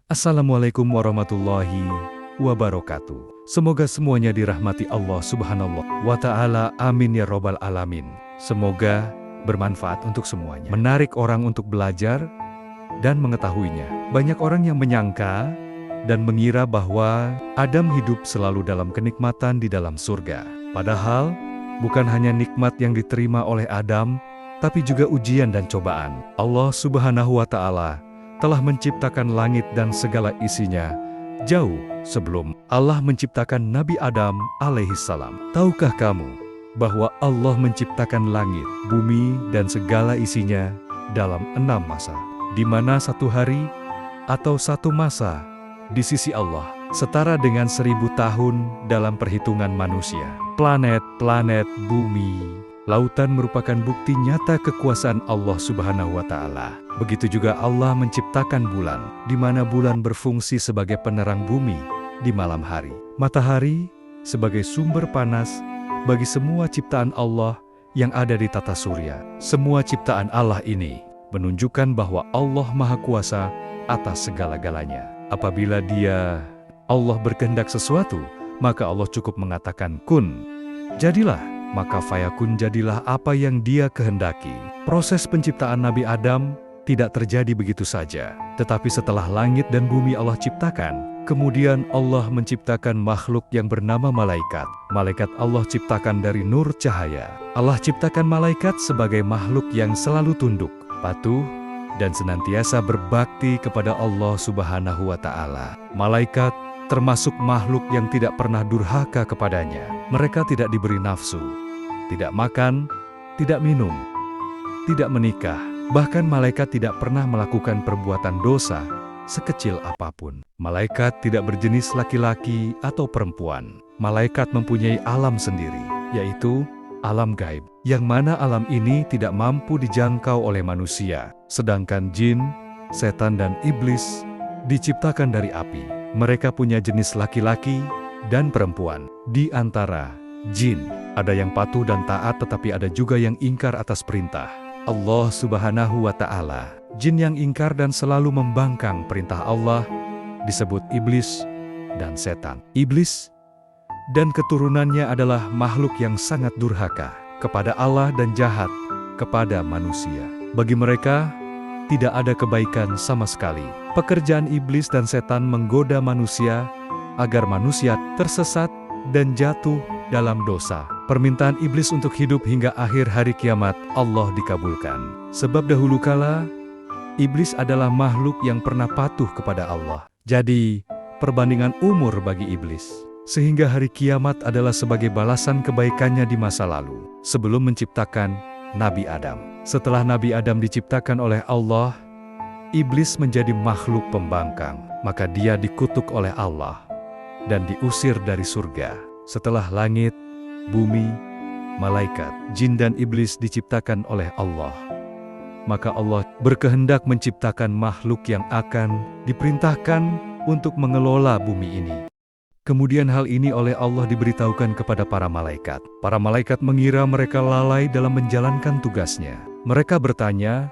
Assalamualaikum warahmatullahi wabarakatuh. Semoga semuanya dirahmati Allah Subhanahu wa Ta'ala. Amin ya Robbal Alamin. Semoga bermanfaat untuk semuanya. Menarik orang untuk belajar dan mengetahuinya. Banyak orang yang menyangka dan mengira bahwa Adam hidup selalu dalam kenikmatan di dalam surga. Padahal, bukan hanya nikmat yang diterima oleh Adam, tapi juga ujian dan cobaan. Allah Subhanahu wa Ta'ala telah menciptakan langit dan segala isinya jauh sebelum Allah menciptakan Nabi Adam alaihissalam. Tahukah kamu bahwa Allah menciptakan langit, bumi, dan segala isinya dalam 6 masa, di mana 1 hari atau 1 masa di sisi Allah setara dengan 1000 tahun dalam perhitungan manusia. Planet-planet, bumi, lautan merupakan bukti nyata kekuasaan Allah Subhanahu wa Ta'ala. Begitu juga Allah menciptakan bulan, di mana bulan berfungsi sebagai penerang bumi di malam hari. Matahari sebagai sumber panas bagi semua ciptaan Allah yang ada di tata surya. Semua ciptaan Allah ini menunjukkan bahwa Allah Maha Kuasa atas segala-galanya. Apabila Allah berkehendak sesuatu, maka Allah cukup mengatakan kun, jadilah. Maka fayakun, jadilah apa yang Dia kehendaki. Proses penciptaan Nabi Adam tidak terjadi begitu saja. Tetapi setelah langit dan bumi Allah ciptakan, kemudian Allah menciptakan makhluk yang bernama malaikat. Malaikat Allah ciptakan dari nur cahaya. Allah ciptakan malaikat sebagai makhluk yang selalu tunduk, patuh, dan senantiasa berbakti kepada Allah Subhanahu wa Ta'ala. Malaikat termasuk makhluk yang tidak pernah durhaka kepadanya. Mereka tidak diberi nafsu, tidak makan, tidak minum, tidak menikah. Bahkan malaikat tidak pernah melakukan perbuatan dosa sekecil apapun. Malaikat tidak berjenis laki-laki atau perempuan. Malaikat mempunyai alam sendiri, yaitu alam gaib, yang mana alam ini tidak mampu dijangkau oleh manusia. Sedangkan jin, setan, dan iblis diciptakan dari api. Mereka punya jenis laki-laki dan perempuan. Di antara jin, ada yang patuh dan taat, tetapi ada juga yang ingkar atas perintah Allah Subhanahu wa Ta'ala. Jin yang ingkar dan selalu membangkang perintah Allah disebut iblis dan setan. Iblis dan keturunannya adalah makhluk yang sangat durhaka kepada Allah dan jahat kepada manusia. Bagi mereka, tidak ada kebaikan sama sekali. Pekerjaan iblis dan setan menggoda manusia agar manusia tersesat dan jatuh dalam dosa. Permintaan iblis untuk hidup hingga akhir hari kiamat Allah dikabulkan. Sebab dahulu kala, iblis adalah makhluk yang pernah patuh kepada Allah. Jadi, perbandingan umur bagi iblis, sehingga hari kiamat adalah sebagai balasan kebaikannya di masa lalu, sebelum menciptakan Nabi Adam. Setelah Nabi Adam diciptakan oleh Allah, iblis menjadi makhluk pembangkang. Maka dia dikutuk oleh Allah dan diusir dari surga. Setelah langit, bumi, malaikat, jin, dan iblis diciptakan oleh Allah, maka Allah berkehendak menciptakan makhluk yang akan diperintahkan untuk mengelola bumi ini. Kemudian hal ini oleh Allah diberitahukan kepada para malaikat. Para malaikat mengira mereka lalai dalam menjalankan tugasnya. Mereka bertanya,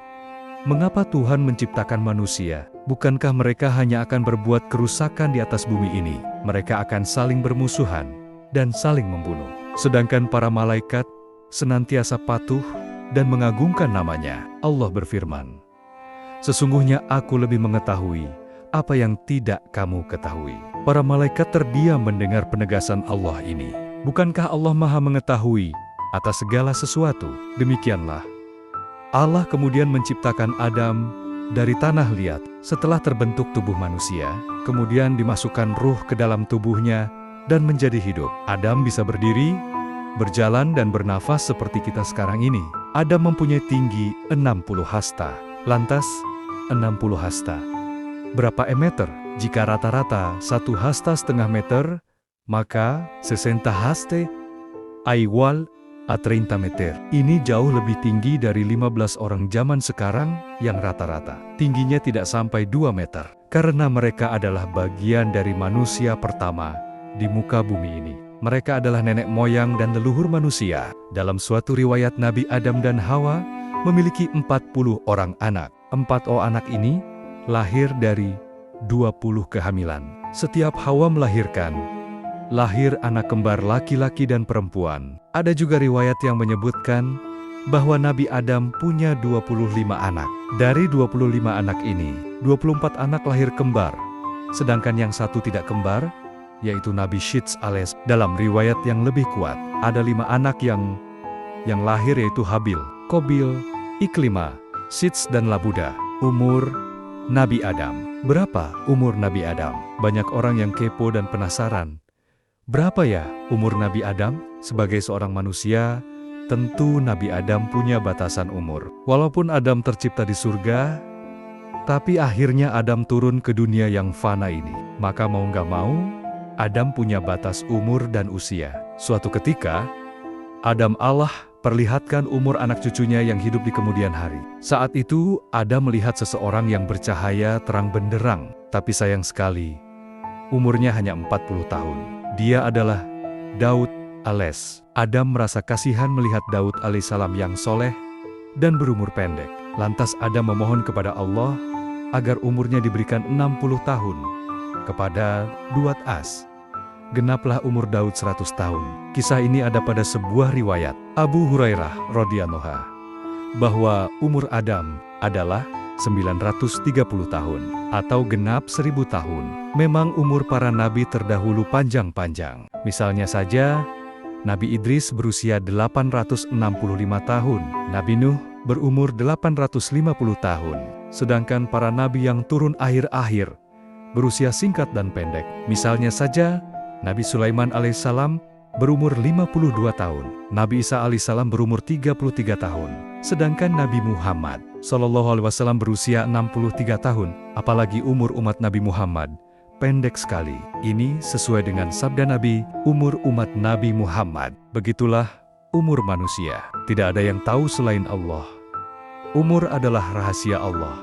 mengapa Tuhan menciptakan manusia? Bukankah mereka hanya akan berbuat kerusakan di atas bumi ini? Mereka akan saling bermusuhan dan saling membunuh. Sedangkan para malaikat senantiasa patuh dan mengagungkan namanya. Allah berfirman, sesungguhnya aku lebih mengetahui apa yang tidak kamu ketahui. Para malaikat terdiam mendengar penegasan Allah ini. Bukankah Allah Maha mengetahui atas segala sesuatu? Demikianlah, Allah kemudian menciptakan Adam dari tanah liat. Setelah terbentuk tubuh manusia, kemudian dimasukkan ruh ke dalam tubuhnya dan menjadi hidup. Adam bisa berdiri, berjalan, dan bernafas seperti kita sekarang ini. Adam mempunyai tinggi 60 hasta. Lantas, 60 hasta berapa meter? Jika rata-rata 1,5 hasta meter, maka 60 haste igual a 30 meter. Ini jauh lebih tinggi dari 15 orang zaman sekarang yang rata-rata tingginya tidak sampai 2 meter. Karena mereka adalah bagian dari manusia pertama di muka bumi ini. Mereka adalah nenek moyang dan leluhur manusia. Dalam suatu riwayat, Nabi Adam dan Hawa memiliki 40 orang anak. 4 anak ini lahir dari 20 kehamilan. Setiap Hawa melahirkan, lahir anak kembar laki-laki dan perempuan. Ada juga riwayat yang menyebutkan bahwa Nabi Adam punya 25 anak. Dari 25 anak ini, 24 anak lahir kembar, sedangkan yang satu tidak kembar, yaitu Nabi Syits AS. Dalam riwayat yang lebih kuat, ada 5 anak yang lahir, yaitu Habil, Kobil, Iklima, Syits dan Labuda. Umur Nabi Adam. Berapa umur Nabi Adam? Banyak orang yang kepo dan penasaran. Berapa ya umur Nabi Adam? Sebagai seorang manusia, tentu Nabi Adam punya batasan umur. Walaupun Adam tercipta di surga, tapi akhirnya Adam turun ke dunia yang fana ini. Maka mau nggak mau, Adam punya batas umur dan usia. Suatu ketika, Allah perlihatkan umur anak cucunya yang hidup di kemudian hari. Saat itu, Adam melihat seseorang yang bercahaya terang benderang, tapi sayang sekali, umurnya hanya 40 tahun. Dia adalah Daud AS. Adam merasa kasihan melihat Daud alaihissalam yang soleh dan berumur pendek. Lantas Adam memohon kepada Allah agar umurnya diberikan 60 tahun. Kepada Duat As, genaplah umur Daud 100 tahun. Kisah ini ada pada sebuah riwayat Abu Hurairah radhiyallahu anhu bahwa umur Adam adalah 930 tahun atau genap 1000 tahun. Memang umur para nabi terdahulu panjang-panjang. Misalnya saja, Nabi Idris berusia 865 tahun, Nabi Nuh berumur 850 tahun. Sedangkan para nabi yang turun akhir-akhir berusia singkat dan pendek. Misalnya saja, Nabi Sulaiman alaihissalam berumur 52 tahun, Nabi Isa alaihissalam berumur 33 tahun. Sedangkan Nabi Muhammad SAW berusia 63 tahun, apalagi umur umat Nabi Muhammad pendek sekali. Ini sesuai dengan sabda Nabi, umur umat Nabi Muhammad. Begitulah umur manusia. Tidak ada yang tahu selain Allah. Umur adalah rahasia Allah.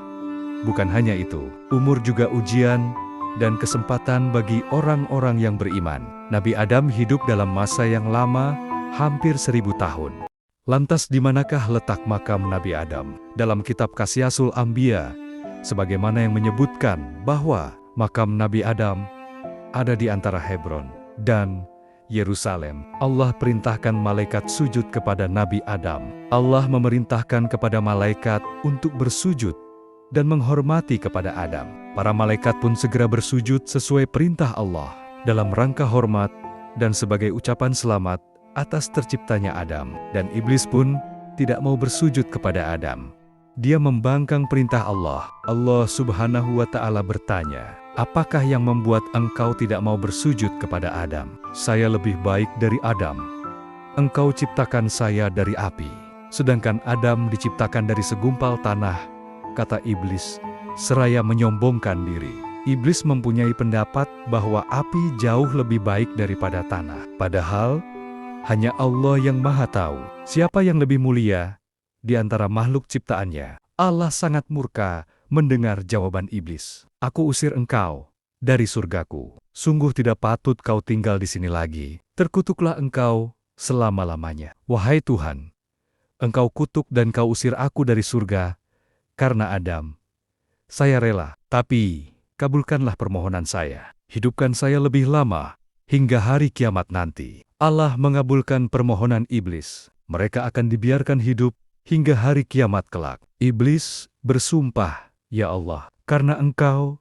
Bukan hanya itu, umur juga ujian dan kesempatan bagi orang-orang yang beriman. Nabi Adam hidup dalam masa yang lama, hampir 1000 tahun. Lantas di manakah letak makam Nabi Adam? Dalam kitab Qasyasul Anbiya, sebagaimana yang menyebutkan bahwa makam Nabi Adam ada di antara Hebron dan Yerusalem. Allah perintahkan malaikat sujud kepada Nabi Adam. Allah memerintahkan kepada malaikat untuk bersujud dan menghormati kepada Adam. Para malaikat pun segera bersujud sesuai perintah Allah dalam rangka hormat dan sebagai ucapan selamat atas terciptanya Adam. Dan iblis pun tidak mau bersujud kepada Adam. Dia membangkang perintah Allah. Allah Subhanahu wa Ta'ala bertanya, "Apakah yang membuat engkau tidak mau bersujud kepada Adam? Saya lebih baik dari Adam. Engkau ciptakan saya dari api, sedangkan Adam diciptakan dari segumpal tanah," kata iblis, seraya menyombongkan diri. Iblis mempunyai pendapat bahwa api jauh lebih baik daripada tanah. Padahal, hanya Allah yang Maha Tahu siapa yang lebih mulia di antara makhluk ciptaannya. Allah sangat murka mendengar jawaban iblis. "Aku usir engkau dari surgaku. Sungguh tidak patut kau tinggal di sini lagi. Terkutuklah engkau selama-lamanya. Wahai Tuhan, engkau kutuk dan kau usir aku dari surga karena Adam. Saya rela, tapi kabulkanlah permohonan saya. Hidupkan saya lebih lama hingga hari kiamat nanti." Allah mengabulkan permohonan iblis. Mereka akan dibiarkan hidup hingga hari kiamat kelak. Iblis bersumpah, "Ya Allah, karena engkau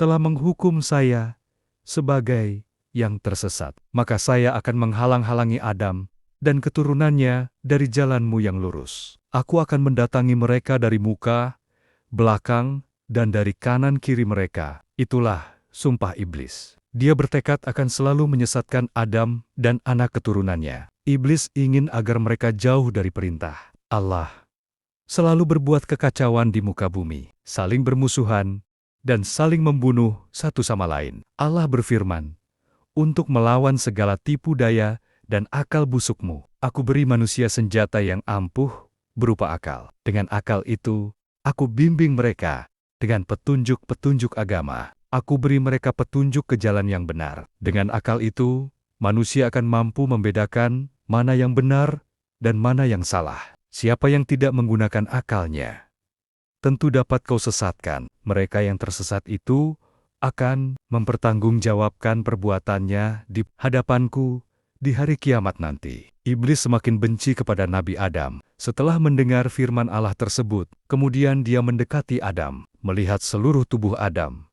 telah menghukum saya sebagai yang tersesat, maka saya akan menghalang-halangi Adam dan keturunannya dari jalanmu yang lurus. Aku akan mendatangi mereka dari muka, belakang, dan dari kanan kiri mereka." Itulah sumpah iblis. Dia bertekad akan selalu menyesatkan Adam dan anak keturunannya. Iblis ingin agar mereka jauh dari perintah Allah. Selalu berbuat kekacauan di muka bumi, saling bermusuhan, dan saling membunuh satu sama lain. Allah berfirman, "Untuk melawan segala tipu daya dan akal busukmu, aku beri manusia senjata yang ampuh berupa akal. Dengan akal itu, aku bimbing mereka dengan petunjuk-petunjuk agama. Aku beri mereka petunjuk ke jalan yang benar. Dengan akal itu, manusia akan mampu membedakan mana yang benar dan mana yang salah. Siapa yang tidak menggunakan akalnya, tentu dapat kau sesatkan. Mereka yang tersesat itu akan mempertanggungjawabkan perbuatannya di hadapanku di hari kiamat nanti. Iblis semakin benci kepada Nabi Adam. Setelah mendengar firman Allah tersebut, kemudian dia mendekati Adam, melihat seluruh tubuh Adam,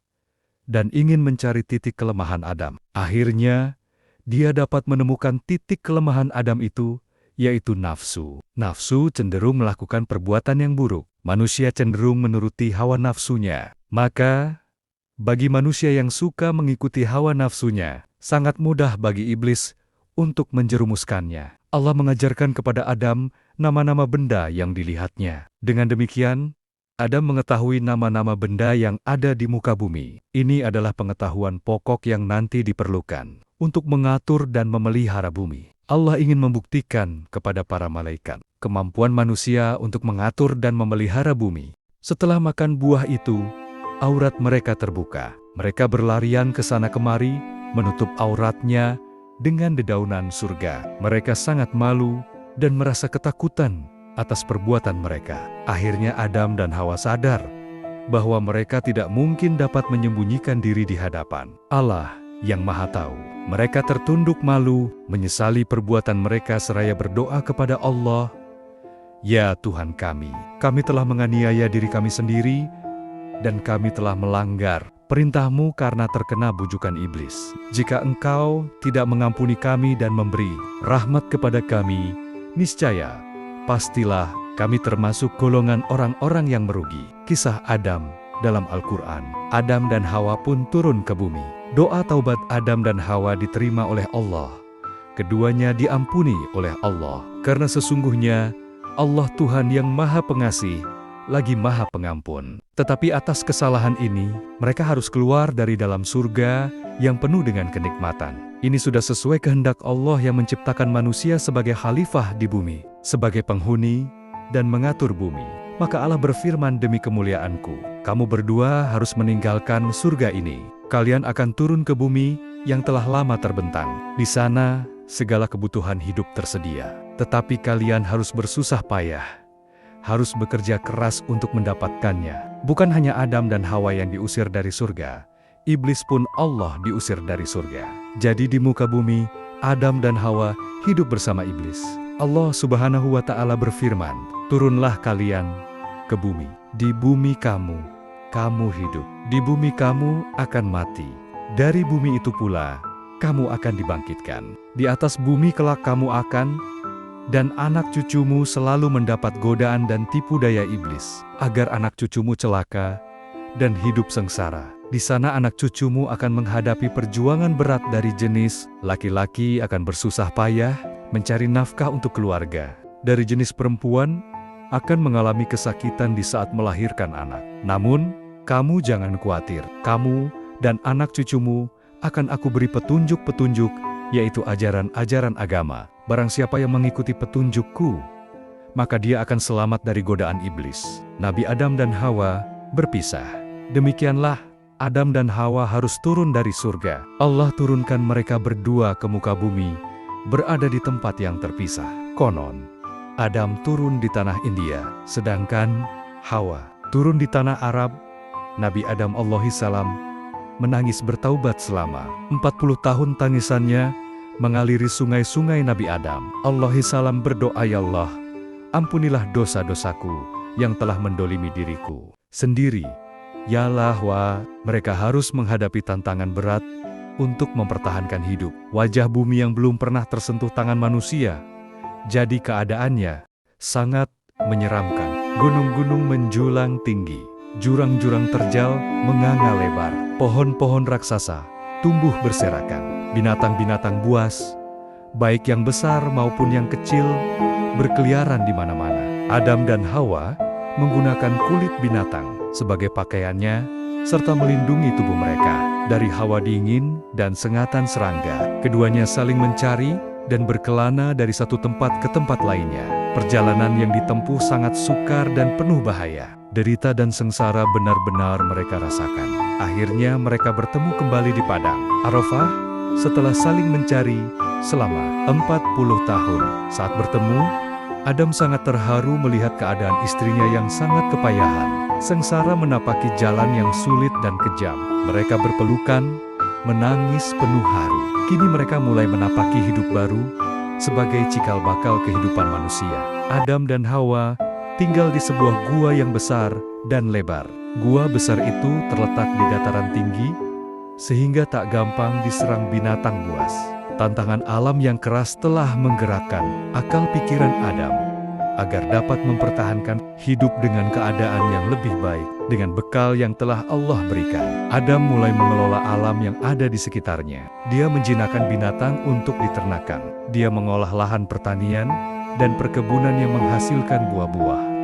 dan ingin mencari titik kelemahan Adam. Akhirnya, dia dapat menemukan titik kelemahan Adam itu, yaitu nafsu. Nafsu cenderung melakukan perbuatan yang buruk. Manusia cenderung menuruti hawa nafsunya. Maka, bagi manusia yang suka mengikuti hawa nafsunya, sangat mudah bagi iblis untuk menjerumuskannya. Allah mengajarkan kepada Adam nama-nama benda yang dilihatnya. Dengan demikian, Adam mengetahui nama-nama benda yang ada di muka bumi. Ini adalah pengetahuan pokok yang nanti diperlukan untuk mengatur dan memelihara bumi. Allah ingin membuktikan kepada para malaikat kemampuan manusia untuk mengatur dan memelihara bumi. Setelah makan buah itu, aurat mereka terbuka. Mereka berlarian ke sana kemari, menutup auratnya dengan dedaunan surga. Mereka sangat malu dan merasa ketakutan atas perbuatan mereka. Akhirnya Adam dan Hawa sadar bahwa mereka tidak mungkin dapat menyembunyikan diri di hadapan Allah yang Maha Tahu. Mereka tertunduk malu, menyesali perbuatan mereka seraya berdoa kepada Allah, "Ya Tuhan kami telah menganiaya diri kami sendiri dan kami telah melanggar perintah-Mu karena terkena bujukan iblis. Jika Engkau tidak mengampuni kami dan memberi rahmat kepada kami, niscaya pastilah kami termasuk golongan orang-orang yang merugi." Kisah Adam dalam Al-Quran. Adam dan Hawa pun turun ke bumi. Doa taubat Adam dan Hawa diterima oleh Allah. Keduanya diampuni oleh Allah, karena sesungguhnya Allah Tuhan yang Maha Pengasih lagi Maha Pengampun. Tetapi atas kesalahan ini, mereka harus keluar dari dalam surga yang penuh dengan kenikmatan. Ini sudah sesuai kehendak Allah yang menciptakan manusia sebagai khalifah di bumi, sebagai penghuni dan mengatur bumi. Maka Allah berfirman, "Demi kemuliaanku, kamu berdua harus meninggalkan surga ini. Kalian akan turun ke bumi yang telah lama terbentang. Di sana, segala kebutuhan hidup tersedia. Tetapi kalian harus bersusah payah, harus bekerja keras untuk mendapatkannya." Bukan hanya Adam dan Hawa yang diusir dari surga, iblis pun Allah diusir dari surga. Jadi di muka bumi, Adam dan Hawa hidup bersama iblis. Allah Subhanahu wa Ta'ala berfirman, "Turunlah kalian ke bumi. Di bumi kamu hidup. Di bumi kamu akan mati. Dari bumi itu pula kamu akan dibangkitkan. Di atas bumi kelak kamu akan, dan anak cucumu selalu mendapat godaan dan tipu daya iblis, agar anak cucumu celaka dan hidup sengsara. Di sana anak cucumu akan menghadapi perjuangan berat dari jenis laki-laki akan bersusah payah mencari nafkah untuk keluarga. Dari jenis perempuan akan mengalami kesakitan di saat melahirkan anak. Namun, kamu jangan khawatir. Kamu dan anak cucumu akan aku beri petunjuk-petunjuk, yaitu ajaran-ajaran agama. Barang siapa yang mengikuti petunjukku, maka dia akan selamat dari godaan iblis." Nabi Adam dan Hawa berpisah. Demikianlah, Adam dan Hawa harus turun dari surga. Allah turunkan mereka berdua ke muka bumi, berada di tempat yang terpisah. Konon, Adam turun di tanah India, sedangkan Hawa turun di tanah Arab. Nabi Adam alaihissalam menangis bertaubat selama 40 tahun. Tangisannya mengaliri sungai-sungai Nabi Adam alaihissalam berdoa, "Ya Allah, ampunilah dosa-dosaku yang telah mendolimi diriku sendiri." Ya Allah, mereka harus menghadapi tantangan berat untuk mempertahankan hidup. Wajah bumi yang belum pernah tersentuh tangan manusia, jadi keadaannya sangat menyeramkan. Gunung-gunung menjulang tinggi, jurang-jurang terjal menganga lebar, pohon-pohon raksasa tumbuh berserakan. Binatang-binatang buas, baik yang besar maupun yang kecil, berkeliaran di mana-mana. Adam dan Hawa menggunakan kulit binatang sebagai pakaiannya, serta melindungi tubuh mereka dari hawa dingin dan sengatan serangga. Keduanya saling mencari dan berkelana dari satu tempat ke tempat lainnya. Perjalanan yang ditempuh sangat sukar dan penuh bahaya. Derita dan sengsara benar-benar mereka rasakan. Akhirnya mereka bertemu kembali di padang Arafah setelah saling mencari selama 40 tahun. Saat bertemu, Adam sangat terharu melihat keadaan istrinya yang sangat kepayahan. Sengsara menapaki jalan yang sulit dan kejam. Mereka berpelukan, menangis penuh haru. Kini mereka mulai menapaki hidup baru sebagai cikal bakal kehidupan manusia. Adam dan Hawa tinggal di sebuah gua yang besar dan lebar. Gua besar itu terletak di dataran tinggi, sehingga tak gampang diserang binatang buas. Tantangan alam yang keras telah menggerakkan akal pikiran Adam agar dapat mempertahankan hidup dengan keadaan yang lebih baik dengan bekal yang telah Allah berikan. Adam mulai mengelola alam yang ada di sekitarnya. Dia menjinakkan binatang untuk diternakan. Dia mengolah lahan pertanian dan perkebunan yang menghasilkan buah-buah.